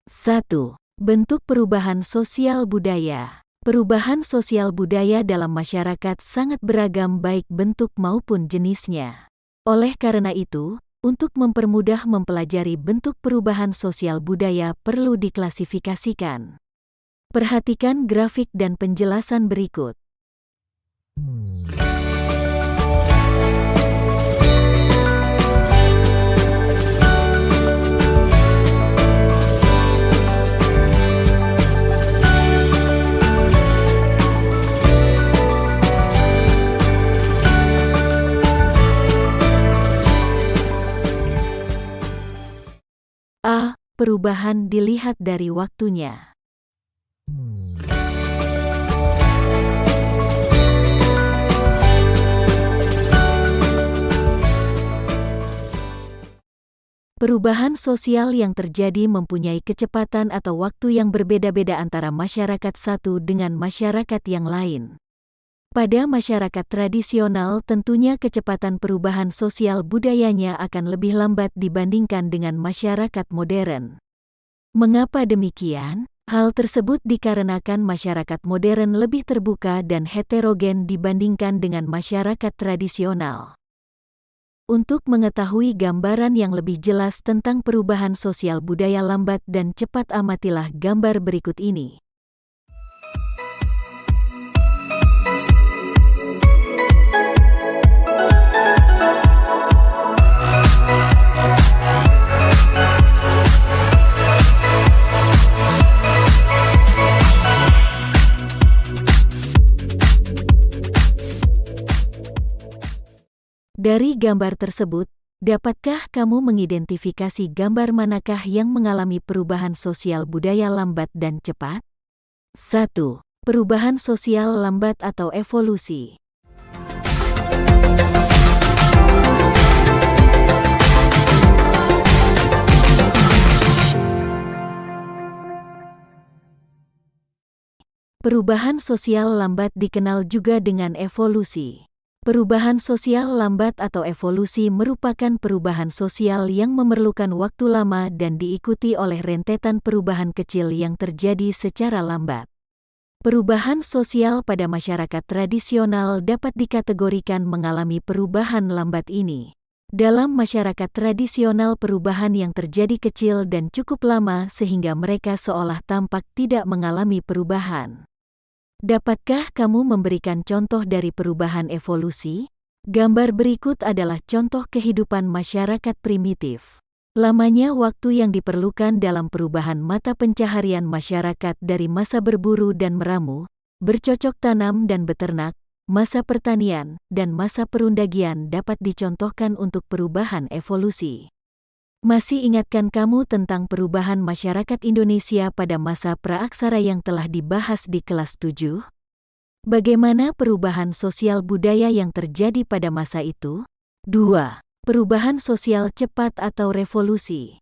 1. Bentuk perubahan sosial budaya. Perubahan sosial budaya dalam masyarakat sangat beragam baik bentuk maupun jenisnya. Oleh karena itu, untuk mempermudah mempelajari bentuk perubahan sosial budaya perlu diklasifikasikan. Perhatikan grafik dan penjelasan berikut. A. Perubahan dilihat dari waktunya. Perubahan sosial yang terjadi mempunyai kecepatan atau waktu yang berbeda-beda antara masyarakat satu dengan masyarakat yang lain. Pada masyarakat tradisional tentunya kecepatan perubahan sosial budayanya akan lebih lambat dibandingkan dengan masyarakat modern. Mengapa demikian? Hal tersebut dikarenakan masyarakat modern lebih terbuka dan heterogen dibandingkan dengan masyarakat tradisional. Untuk mengetahui gambaran yang lebih jelas tentang perubahan sosial budaya lambat dan cepat, amatilah gambar berikut ini. Dari gambar tersebut, dapatkah kamu mengidentifikasi gambar manakah yang mengalami perubahan sosial budaya lambat dan cepat? 1. Perubahan sosial lambat atau evolusi. Perubahan sosial lambat dikenal juga dengan evolusi. Perubahan sosial lambat atau evolusi merupakan perubahan sosial yang memerlukan waktu lama dan diikuti oleh rentetan perubahan kecil yang terjadi secara lambat. Perubahan sosial pada masyarakat tradisional dapat dikategorikan mengalami perubahan lambat ini. Dalam masyarakat tradisional, perubahan yang terjadi kecil dan cukup lama sehingga mereka seolah tampak tidak mengalami perubahan. Dapatkah kamu memberikan contoh dari perubahan evolusi? Gambar berikut adalah contoh kehidupan masyarakat primitif. Lamanya waktu yang diperlukan dalam perubahan mata pencaharian masyarakat dari masa berburu dan meramu, bercocok tanam dan beternak, masa pertanian, dan masa perundagian dapat dicontohkan untuk perubahan evolusi. Masih ingatkah kamu tentang perubahan masyarakat Indonesia pada masa praaksara yang telah dibahas di kelas 7? Bagaimana perubahan sosial budaya yang terjadi pada masa itu? 2. Perubahan sosial cepat atau revolusi.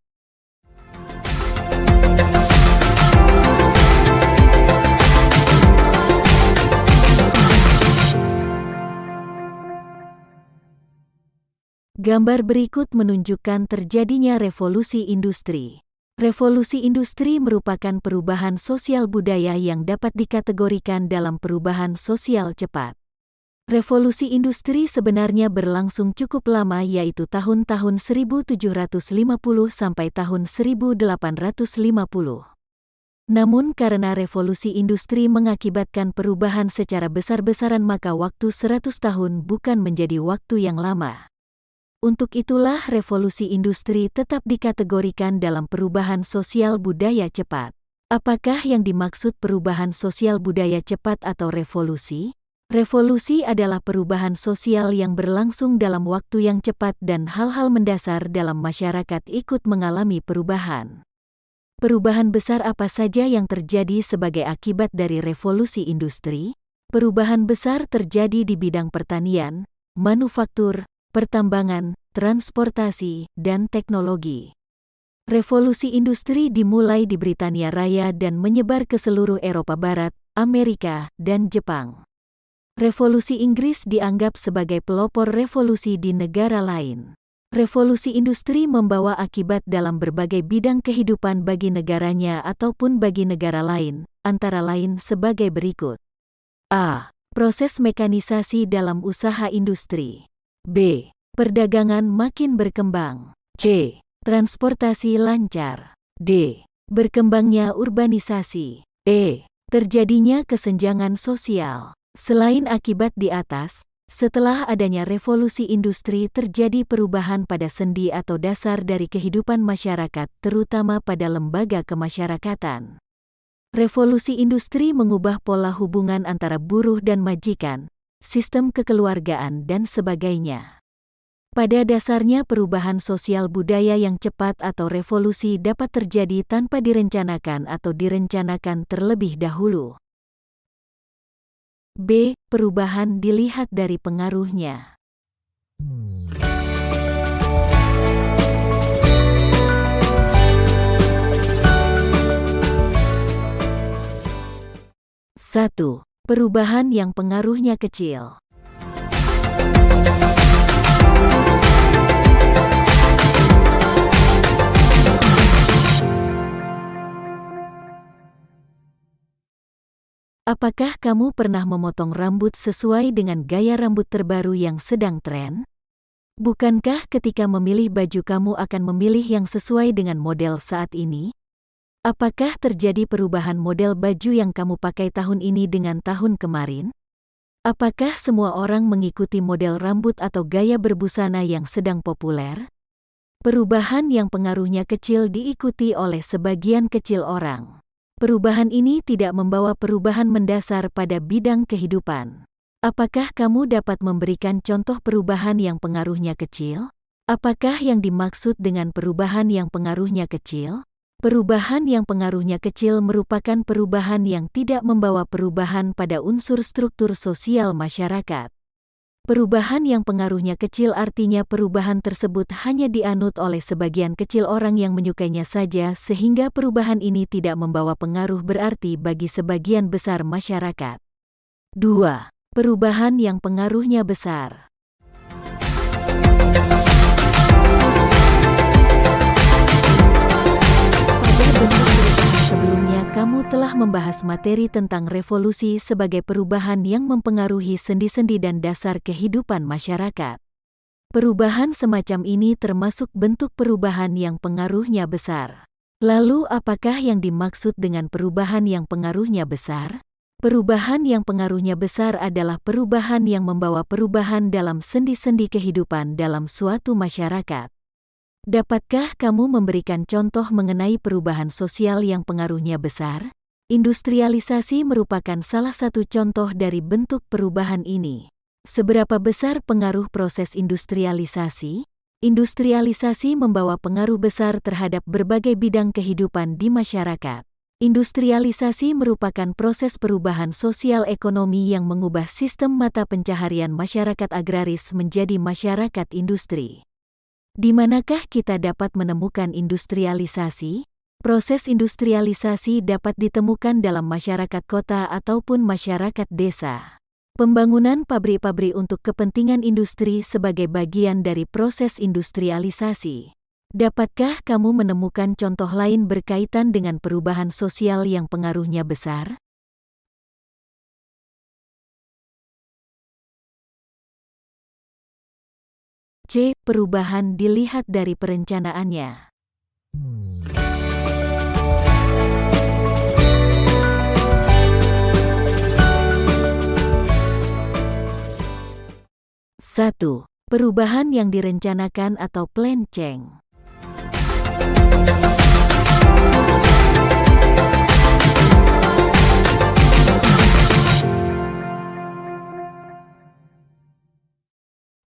Gambar berikut menunjukkan terjadinya revolusi industri. Revolusi industri merupakan perubahan sosial budaya yang dapat dikategorikan dalam perubahan sosial cepat. Revolusi industri sebenarnya berlangsung cukup lama, yaitu tahun-tahun 1750 sampai tahun 1850. Namun karena revolusi industri mengakibatkan perubahan secara besar-besaran, maka waktu 100 tahun bukan menjadi waktu yang lama. Untuk itulah revolusi industri tetap dikategorikan dalam perubahan sosial budaya cepat. Apakah yang dimaksud perubahan sosial budaya cepat atau revolusi? Revolusi adalah perubahan sosial yang berlangsung dalam waktu yang cepat dan hal-hal mendasar dalam masyarakat ikut mengalami perubahan. Perubahan besar apa saja yang terjadi sebagai akibat dari revolusi industri? Perubahan besar terjadi di bidang pertanian, manufaktur, pertambangan, transportasi, dan teknologi. Revolusi industri dimulai di Britania Raya dan menyebar ke seluruh Eropa Barat, Amerika, dan Jepang. Revolusi Inggris dianggap sebagai pelopor revolusi di negara lain. Revolusi industri membawa akibat dalam berbagai bidang kehidupan bagi negaranya ataupun bagi negara lain, antara lain sebagai berikut. A. Proses mekanisasi dalam usaha industri. B. Perdagangan makin berkembang. C. Transportasi lancar. D. Berkembangnya urbanisasi. E. Terjadinya kesenjangan sosial. Selain akibat di atas, setelah adanya revolusi industri terjadi perubahan pada sendi atau dasar dari kehidupan masyarakat, terutama pada lembaga kemasyarakatan. Revolusi industri mengubah pola hubungan antara buruh dan majikan, sistem kekeluargaan dan sebagainya. Pada dasarnya perubahan sosial budaya yang cepat atau revolusi dapat terjadi tanpa direncanakan atau direncanakan terlebih dahulu. B. Perubahan dilihat dari pengaruhnya. Satu. Perubahan yang pengaruhnya kecil. Apakah kamu pernah memotong rambut sesuai dengan gaya rambut terbaru yang sedang tren? Bukankah ketika memilih baju kamu akan memilih yang sesuai dengan model saat ini? Apakah terjadi perubahan model baju yang kamu pakai tahun ini dengan tahun kemarin? Apakah semua orang mengikuti model rambut atau gaya berbusana yang sedang populer? Perubahan yang pengaruhnya kecil diikuti oleh sebagian kecil orang. Perubahan ini tidak membawa perubahan mendasar pada bidang kehidupan. Apakah kamu dapat memberikan contoh perubahan yang pengaruhnya kecil? Apakah yang dimaksud dengan perubahan yang pengaruhnya kecil? Perubahan yang pengaruhnya kecil merupakan perubahan yang tidak membawa perubahan pada unsur struktur sosial masyarakat. Perubahan yang pengaruhnya kecil artinya perubahan tersebut hanya dianut oleh sebagian kecil orang yang menyukainya saja, sehingga perubahan ini tidak membawa pengaruh berarti bagi sebagian besar masyarakat. 2. Perubahan yang pengaruhnya besar. Sebelumnya kamu telah membahas materi tentang revolusi sebagai perubahan yang mempengaruhi sendi-sendi dan dasar kehidupan masyarakat. Perubahan semacam ini termasuk bentuk perubahan yang pengaruhnya besar. Lalu apakah yang dimaksud dengan perubahan yang pengaruhnya besar? Perubahan yang pengaruhnya besar adalah perubahan yang membawa perubahan dalam sendi-sendi kehidupan dalam suatu masyarakat. Dapatkah kamu memberikan contoh mengenai perubahan sosial yang pengaruhnya besar? Industrialisasi merupakan salah satu contoh dari bentuk perubahan ini. Seberapa besar pengaruh proses industrialisasi? Industrialisasi membawa pengaruh besar terhadap berbagai bidang kehidupan di masyarakat. Industrialisasi merupakan proses perubahan sosial ekonomi yang mengubah sistem mata pencaharian masyarakat agraris menjadi masyarakat industri. Di manakah kita dapat menemukan industrialisasi? Proses industrialisasi dapat ditemukan dalam masyarakat kota ataupun masyarakat desa. Pembangunan pabrik-pabrik untuk kepentingan industri sebagai bagian dari proses industrialisasi. Dapatkah kamu menemukan contoh lain berkaitan dengan perubahan sosial yang pengaruhnya besar? C. Perubahan dilihat dari perencanaannya. Satu. Perubahan yang direncanakan atau pelenceng.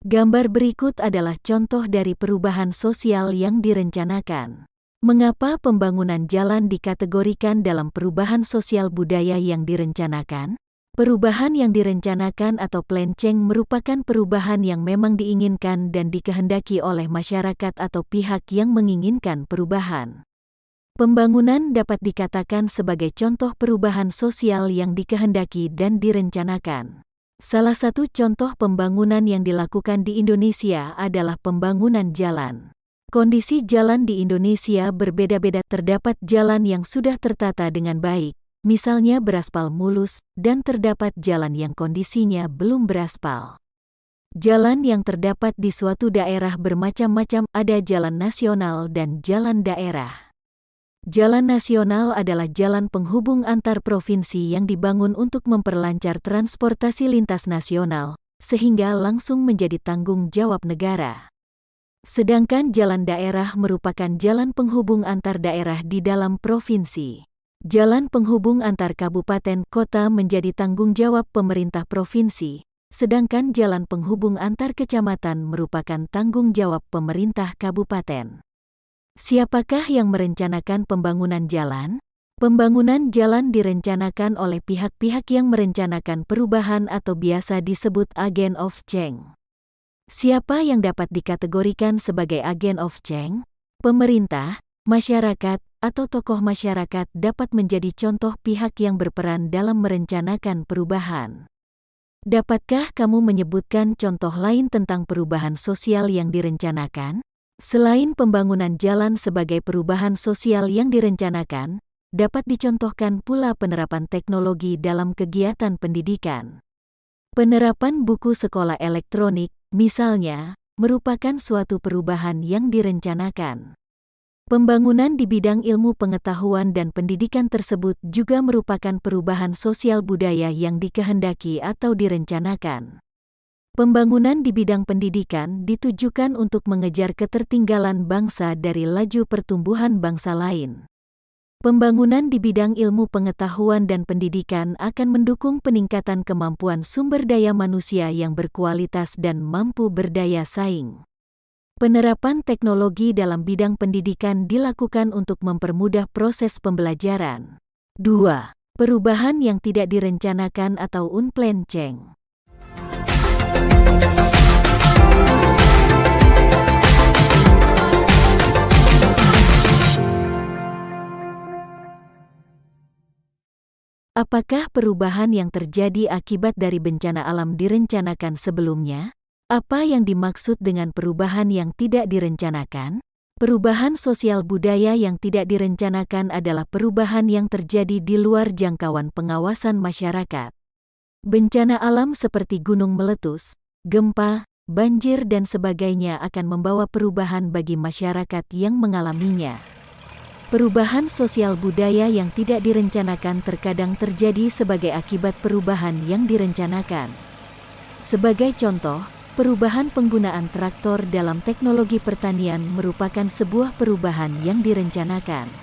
Gambar berikut adalah contoh dari perubahan sosial yang direncanakan. Mengapa pembangunan jalan dikategorikan dalam perubahan sosial budaya yang direncanakan? Perubahan yang direncanakan atau pelenceng merupakan perubahan yang memang diinginkan dan dikehendaki oleh masyarakat atau pihak yang menginginkan perubahan. Pembangunan dapat dikatakan sebagai contoh perubahan sosial yang dikehendaki dan direncanakan. Salah satu contoh pembangunan yang dilakukan di Indonesia adalah pembangunan jalan. Kondisi jalan di Indonesia berbeda-beda. Terdapat jalan yang sudah tertata dengan baik, misalnya beraspal mulus, dan terdapat jalan yang kondisinya belum beraspal. Jalan yang terdapat di suatu daerah bermacam-macam, ada jalan nasional dan jalan daerah. Jalan nasional adalah jalan penghubung antar provinsi yang dibangun untuk memperlancar transportasi lintas nasional, sehingga langsung menjadi tanggung jawab negara. Sedangkan jalan daerah merupakan jalan penghubung antar daerah di dalam provinsi. Jalan penghubung antar kabupaten kota menjadi tanggung jawab pemerintah provinsi, sedangkan jalan penghubung antar kecamatan merupakan tanggung jawab pemerintah kabupaten. Siapakah yang merencanakan pembangunan jalan? Pembangunan jalan direncanakan oleh pihak-pihak yang merencanakan perubahan atau biasa disebut agen of change. Siapa yang dapat dikategorikan sebagai agen of change? Pemerintah, masyarakat, atau tokoh masyarakat dapat menjadi contoh pihak yang berperan dalam merencanakan perubahan. Dapatkah kamu menyebutkan contoh lain tentang perubahan sosial yang direncanakan? Selain pembangunan jalan sebagai perubahan sosial yang direncanakan, dapat dicontohkan pula penerapan teknologi dalam kegiatan pendidikan. Penerapan buku sekolah elektronik, misalnya, merupakan suatu perubahan yang direncanakan. Pembangunan di bidang ilmu pengetahuan dan pendidikan tersebut juga merupakan perubahan sosial budaya yang dikehendaki atau direncanakan. Pembangunan di bidang pendidikan ditujukan untuk mengejar ketertinggalan bangsa dari laju pertumbuhan bangsa lain. Pembangunan di bidang ilmu pengetahuan dan pendidikan akan mendukung peningkatan kemampuan sumber daya manusia yang berkualitas dan mampu berdaya saing. Penerapan teknologi dalam bidang pendidikan dilakukan untuk mempermudah proses pembelajaran. 2. Perubahan yang tidak direncanakan atau unplanned change. Apakah perubahan yang terjadi akibat dari bencana alam direncanakan sebelumnya? Apa yang dimaksud dengan perubahan yang tidak direncanakan? Perubahan sosial budaya yang tidak direncanakan adalah perubahan yang terjadi di luar jangkauan pengawasan masyarakat. Bencana alam seperti gunung meletus, gempa, banjir dan sebagainya akan membawa perubahan bagi masyarakat yang mengalaminya. Perubahan sosial budaya yang tidak direncanakan terkadang terjadi sebagai akibat perubahan yang direncanakan. Sebagai contoh, perubahan penggunaan traktor dalam teknologi pertanian merupakan sebuah perubahan yang direncanakan.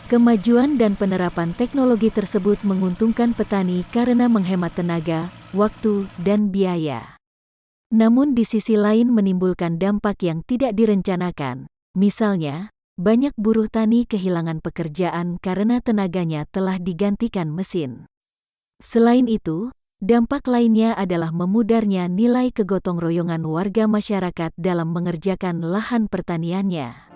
Kemajuan dan penerapan teknologi tersebut menguntungkan petani karena menghemat tenaga, waktu, dan biaya. Namun di sisi lain menimbulkan dampak yang tidak direncanakan, misalnya, banyak buruh tani kehilangan pekerjaan karena tenaganya telah digantikan mesin. Selain itu, dampak lainnya adalah memudarnya nilai kegotong royongan warga masyarakat dalam mengerjakan lahan pertaniannya.